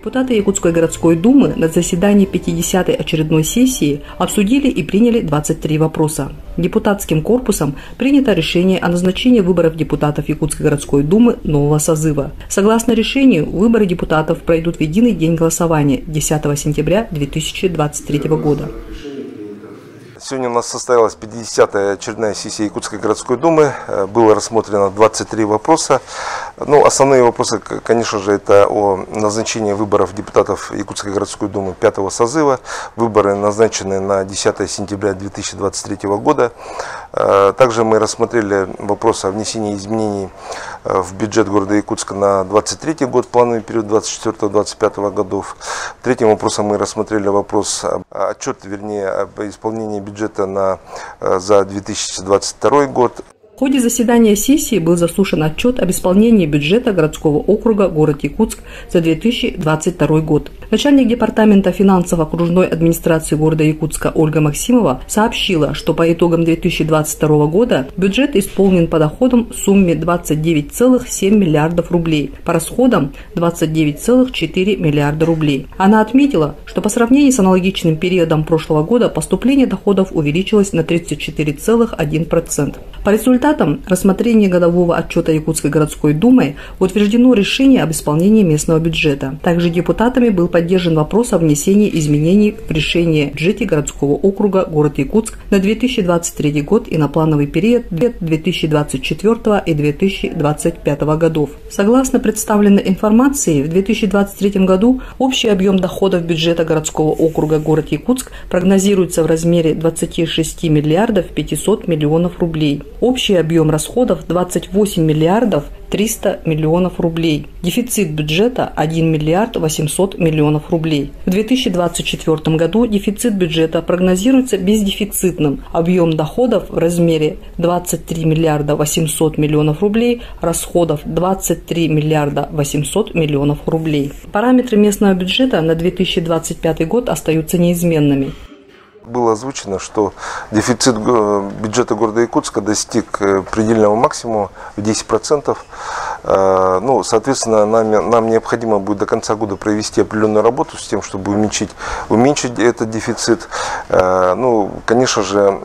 Депутаты Якутской городской думы на заседании 50-й очередной сессии обсудили и приняли 23 вопроса. Депутатским корпусом принято решение о назначении выборов депутатов Якутской городской думы нового созыва. Согласно решению, выборы депутатов пройдут в единый день голосования 10 сентября 2023 года. Сегодня у нас состоялась 50-я очередная сессия Якутской городской думы. Было рассмотрено 23 вопроса. Основные вопросы, конечно же, это о назначении выборов депутатов Якутской городской думы 5-го созыва. Выборы назначены на 10 сентября 2023 года. Также мы рассмотрели вопрос о внесении изменений в бюджет города Якутска на 2023 год, плановый период 2024-2025 годов. Третьим вопросом мы рассмотрели вопрос, об исполнении бюджета за 2022 год. В ходе заседания сессии был заслушан отчет об исполнении бюджета городского округа город Якутск за 2022 год. Начальник департамента финансов окружной администрации города Якутска Ольга Максимова сообщила, что по итогам 2022 года бюджет исполнен по доходам в сумме 29,7 миллиардов рублей, по расходам 29,4 миллиарда рублей. Она отметила, что по сравнению с аналогичным периодом прошлого года поступление доходов увеличилось на 34,1%. По результатам рассмотрения годового отчета Якутской городской думы утверждено решение об исполнении местного бюджета. Также депутатами был поддержан вопрос о внесении изменений в решение в бюджете городского округа город Якутск на 2023 год и на плановый период 2024 и 2025 годов. Согласно представленной информации, в 2023 году общий объем доходов бюджета городского округа город Якутск прогнозируется в размере 26 миллиардов 500 миллионов рублей. Общий объем расходов 28 миллиардов 300 миллионов рублей. Дефицит бюджета 1 миллиард 800 миллионов рублей. В 2024 году дефицит бюджета прогнозируется бездефицитным. Объем доходов в размере 23 миллиарда 800 миллионов рублей, расходов 23 миллиарда 800 миллионов рублей. Параметры местного бюджета на 2025 год остаются неизменными. Было озвучено, что дефицит бюджета города Якутска достиг предельного максимума в 10%. Соответственно, нам необходимо будет до конца года провести определенную работу с тем, чтобы уменьшить этот дефицит. Конечно же,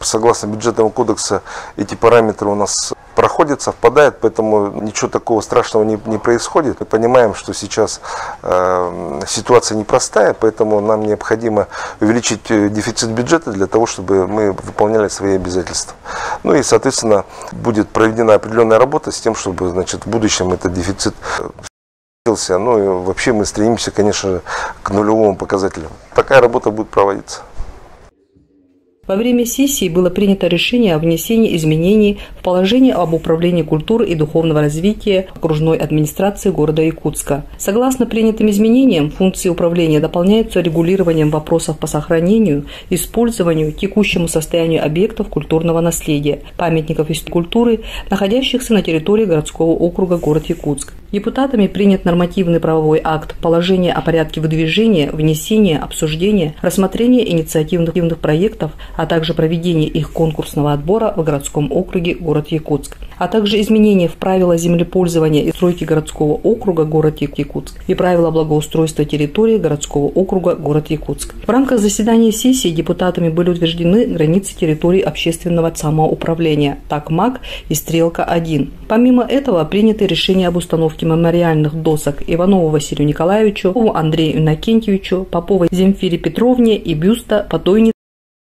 согласно бюджетного кодекса, эти параметры у нас проходят, совпадают, поэтому ничего такого страшного не происходит. Мы понимаем, что сейчас ситуация непростая, поэтому нам необходимо увеличить дефицит бюджета для того, чтобы мы выполняли свои обязательства. И, соответственно, будет проведена определенная работа с тем, чтобы, в будущем этот дефицит снизился. И вообще мы стремимся, конечно, к нулевому показателю. Такая работа будет проводиться. Во время сессии было принято решение о внесении изменений в положение об управлении культуры и духовного развития окружной администрации города Якутска. Согласно принятым изменениям, функции управления дополняются регулированием вопросов по сохранению, использованию, текущему состоянию объектов культурного наследия, памятников истории культуры, находящихся на территории городского округа город Якутск. Депутатами принят нормативный правовой акт «Положение о порядке выдвижения, внесения, обсуждения, рассмотрения инициативных проектов, а также проведение их конкурсного отбора в городском округе город Якутск», а также изменения в правила землепользования и стройки городского округа город Якутск и правила благоустройства территории городского округа город Якутск. В рамках заседания сессии депутатами были утверждены границы территории общественного самоуправления ТАКМАК и Стрелка-1. Помимо этого приняты решения об установке мемориальных досок Иванову Василию Николаевичу, Андрею Иннокентьевичу, Поповой Земфире Петровне и бюста Потойницы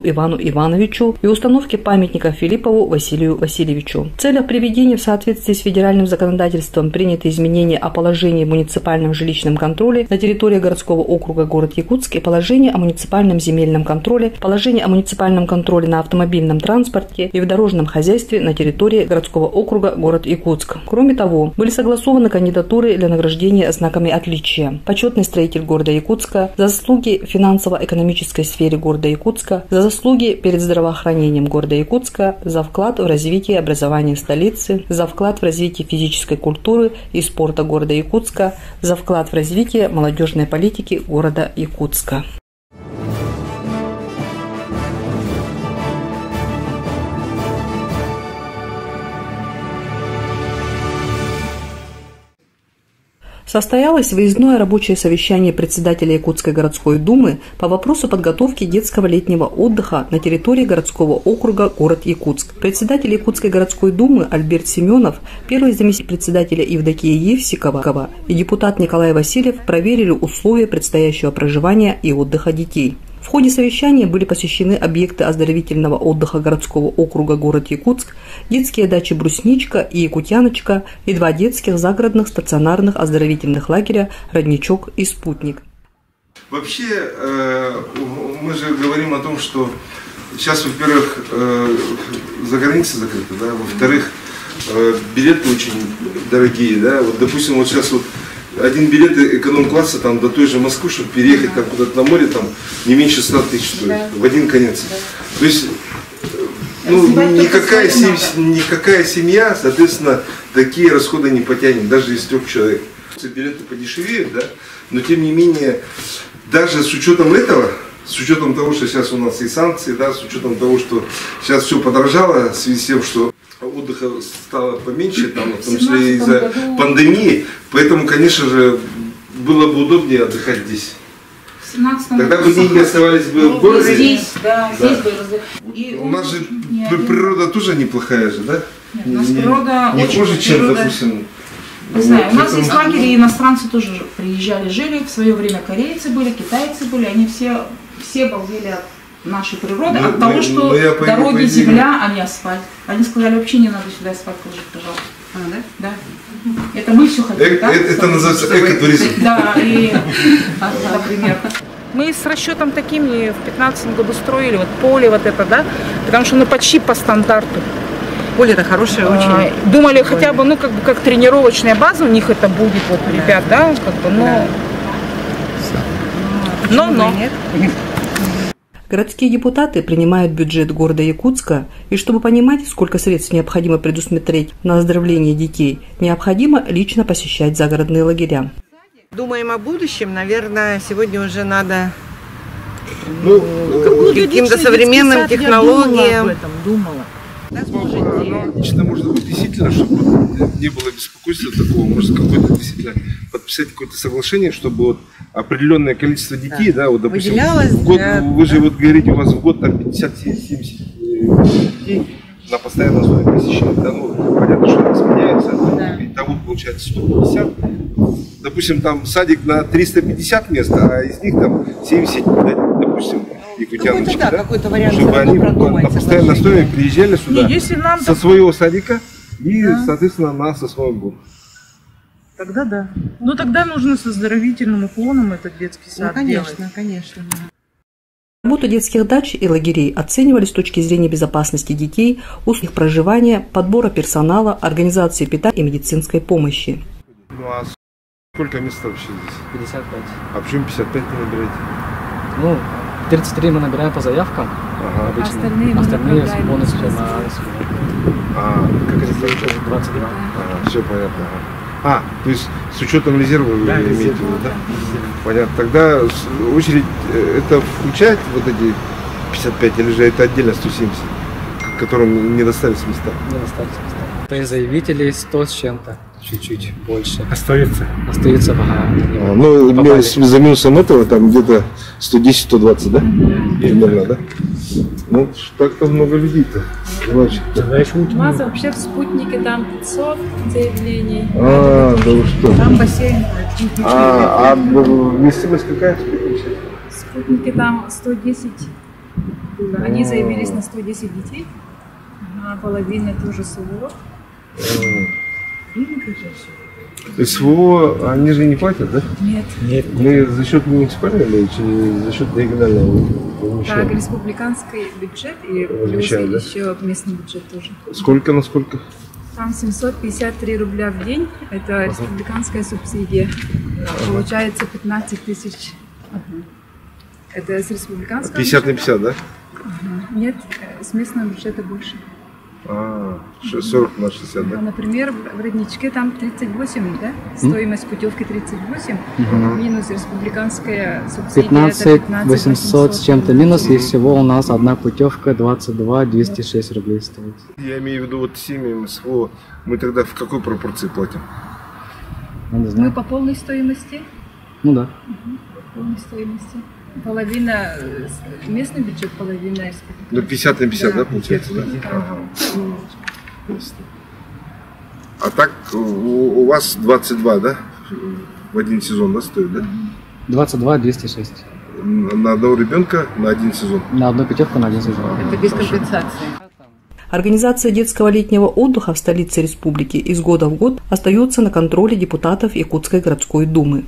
Ивану Ивановичу и установке памятника Филиппову Василию Васильевичу. В целях приведения в соответствии с федеральным законодательством приняты изменения о положении о муниципальном жилищном контроле на территории городского округа город Якутск и положение о муниципальном земельном контроле, положение о муниципальном контроле на автомобильном транспорте и в дорожном хозяйстве на территории городского округа город Якутск. Кроме того, были согласованы кандидатуры для награждения знаками отличия. Почетный строитель города Якутска за заслуги в финансово-экономической сфере города Якутска, за заслуги перед здравоохранением города Якутска, за вклад в развитие образования столицы, за вклад в развитие физической культуры и спорта города Якутска, за вклад в развитие молодежной политики города Якутска. Состоялось выездное рабочее совещание председателя Якутской городской думы по вопросу подготовки детского летнего отдыха на территории городского округа город Якутск. Председатель Якутской городской думы Альберт Семенов, первый заместитель председателя Евдокия Евсикова и депутат Николай Васильев проверили условия предстоящего проживания и отдыха детей. В ходе совещания были посещены объекты оздоровительного отдыха городского округа город Якутск, детские дачи «Брусничка» и «Якутяночка» и 2 детских загородных стационарных оздоровительных лагеря «Родничок» и «Спутник». Вообще, мы же говорим о том, что сейчас, во-первых, за границей закрыты, да, во-вторых, билеты очень дорогие, да, вот, допустим, вот сейчас вот один билет эконом-класса там до той же Москвы, чтобы переехать там куда-то на море, там не меньше 100 тысяч стоит, в один конец. То есть, ну, никакая семья, соответственно, такие расходы не потянет, даже из 3 человек. Билеты подешевеют, да, но тем не менее, даже с учетом этого, с учетом того, что сейчас у нас и санкции, да, с учетом того, что сейчас все подорожало в связи с тем, что отдыха стало поменьше, там, в том числе из-за пандемии, поэтому, конечно же, было бы удобнее отдыхать здесь. Тогда бы деньги оставались бы в городе. Здесь, да, здесь бы. И у нас же природа тоже неплохая же, да? Нет, у нас природа не очень хуже, чем, допустим. Не знаю, у нас есть лагеря, иностранцы тоже приезжали, жили, в свое время корейцы были, китайцы были, они все балдели от нашей природы, от того, что дороги, земля, а не асфальт. Они сказали, вообще не надо сюда асфальт положить, пожалуйста. Да? Это мы все хотим, да? Это называется экотуризм. Да, и, например. Мы с расчетом таким в 2015 году строили, вот поле вот это, да, потому что почти по стандарту. Поле-то хорошее очень. Думали хотя бы, как тренировочная база у них это будет, вот, ребят, да, но. Городские депутаты принимают бюджет города Якутска, и чтобы понимать, сколько средств необходимо предусмотреть на оздоровление детей, необходимо лично посещать загородные лагеря. Думаем о будущем, наверное, сегодня уже надо каким-то современным технологиям. Лично, может быть, действительно, чтобы не было беспокойства такого, может какое-то действительно подписать какое-то соглашение, чтобы вот определенное количество детей, да, вот, допустим, в год, вы же вот говорите, у вас в год там 50-70 детей на постоянной основе посещения, да, ну, понятно, что это сменяется, и того получается 150. Допустим, там садик на 350 мест, а из них там 70, допустим, якутяночки, да? Какой-то вариант, чтобы они на постоянной основе приезжали сюда со своего садика и, соответственно, на сосновый бор. Тогда да. Ну тогда нужно с оздоровительным уклоном этот детский сад делать. Конечно. Работу детских дач и лагерей оценивали с точки зрения безопасности детей, условий их проживания, подбора персонала, организации питания и медицинской помощи. Ну а сколько мест вообще здесь? 55. А почему 55 не набираете? Ну, 33 мы набираем по заявкам. Обычно. Остальные полностью на как это получается? 22. Все понятно. То есть с учетом резерва вы имеете в виду, да? Понятно. Тогда очередь это включает вот эти 55 или же это отдельно 170, которым не достались места? Не достались места. То есть заявителей 100 с чем-то, чуть-чуть больше. Остается пока ну, за минусом этого там где-то 110-120, да? Примерно, да? Ну, так-то много людей-то. У нас вообще в «Спутнике» там 500 заявлений. Да вы что? Там бассейн. Вместимость какая? В «Спутнике» там 110 было. Они заявились на 110 детей. Половина тоже СВО. СВО, они же не платят, да? Нет. Мы за счет муниципального или за счет регионального? Так, республиканский бюджет и плюс еще местный бюджет тоже. Сколько на сколько? Там 753 рубля в день. Это республиканская субсидия. Получается 15 тысяч. Это с республиканского 50 на 50, да? Нет, с местного бюджета больше. 40 на 60, да? Например, в Родничке там 38, да? Стоимость путевки 38, минус республиканская субсидия 15 800 с чем-то минус, и всего у нас одна путевка 22 206 рублей стоит. Я имею в виду вот семьям СВО, мы тогда в какой пропорции платим? Я не знаю. Мы по полной стоимости? Ну да. По полной стоимости. Половина местный бюджет, половина из... Ну 50 на 50, да, получается, да? Ага. А так у вас 22, да? В один сезон, да, стоит, да? 22 206. На одного ребенка на один сезон? На одну путевку на один сезон. Это без компенсации. Организация детского летнего отдыха в столице республики из года в год остается на контроле депутатов Якутской городской думы.